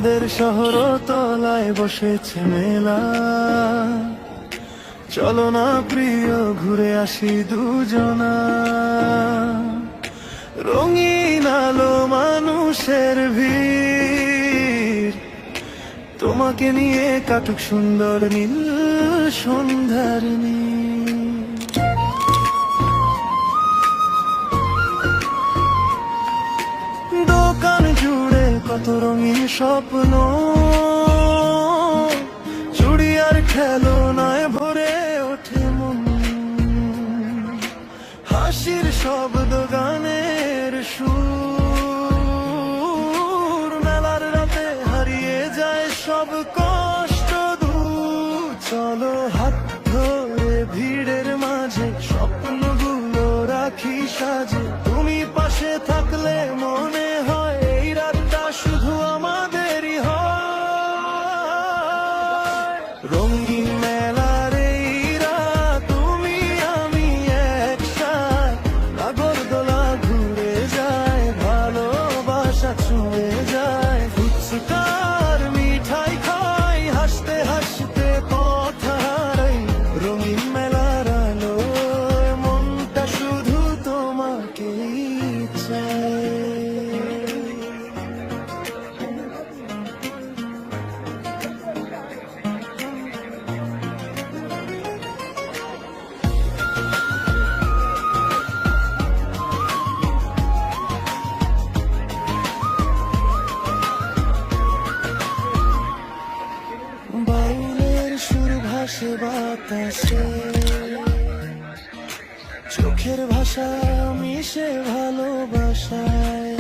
আমাদের শহর তলায় বসেছে মেলা, চলো না প্রিয় ঘুরে আসি দুজনা। রঙিন আলো মানুষের ভিড়, তোমাকে নিয়ে কাটুক সুন্দর নীল সন্ধ্যার নীল। দোকান জুড়ে কত রঙিন স্বপ্ন, চুড়ি আর খেলনায় ভরে ওঠে মন। হাসির শব্দ গানের সুর, মেলার রাতে হারিয়ে যায় সব কষ্ট দূর। চলো হাত ধরে ভিড়ের মাঝে স্বপ্নগুলো রাখি সাজে, তুমি পাশে থাকলে মনে হয় এই রাতটা শুধু আমাদেরই হয়। রঙিন মেলার এই রাত, তুমি আমি একসাথে, নাগরদোলা ঘুরে যায়, ভালোবাসা ছুঁয়ে যায়। ফুচকার মিঠাই খাই, হাসতে হাসতে পথ হারাই। রঙিন মেলার আলোয় মনটা শুধু তোমাকেই চায়। বাউলের সুর ভাসে বাতাসে, চোখের ভাষা মিশে ভালোবাসায়।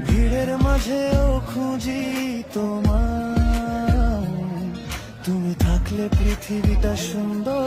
ভিড়ের মাঝেও খুঁজি তোমায়, তুমি থাকলে পৃথিবীটা সুন্দর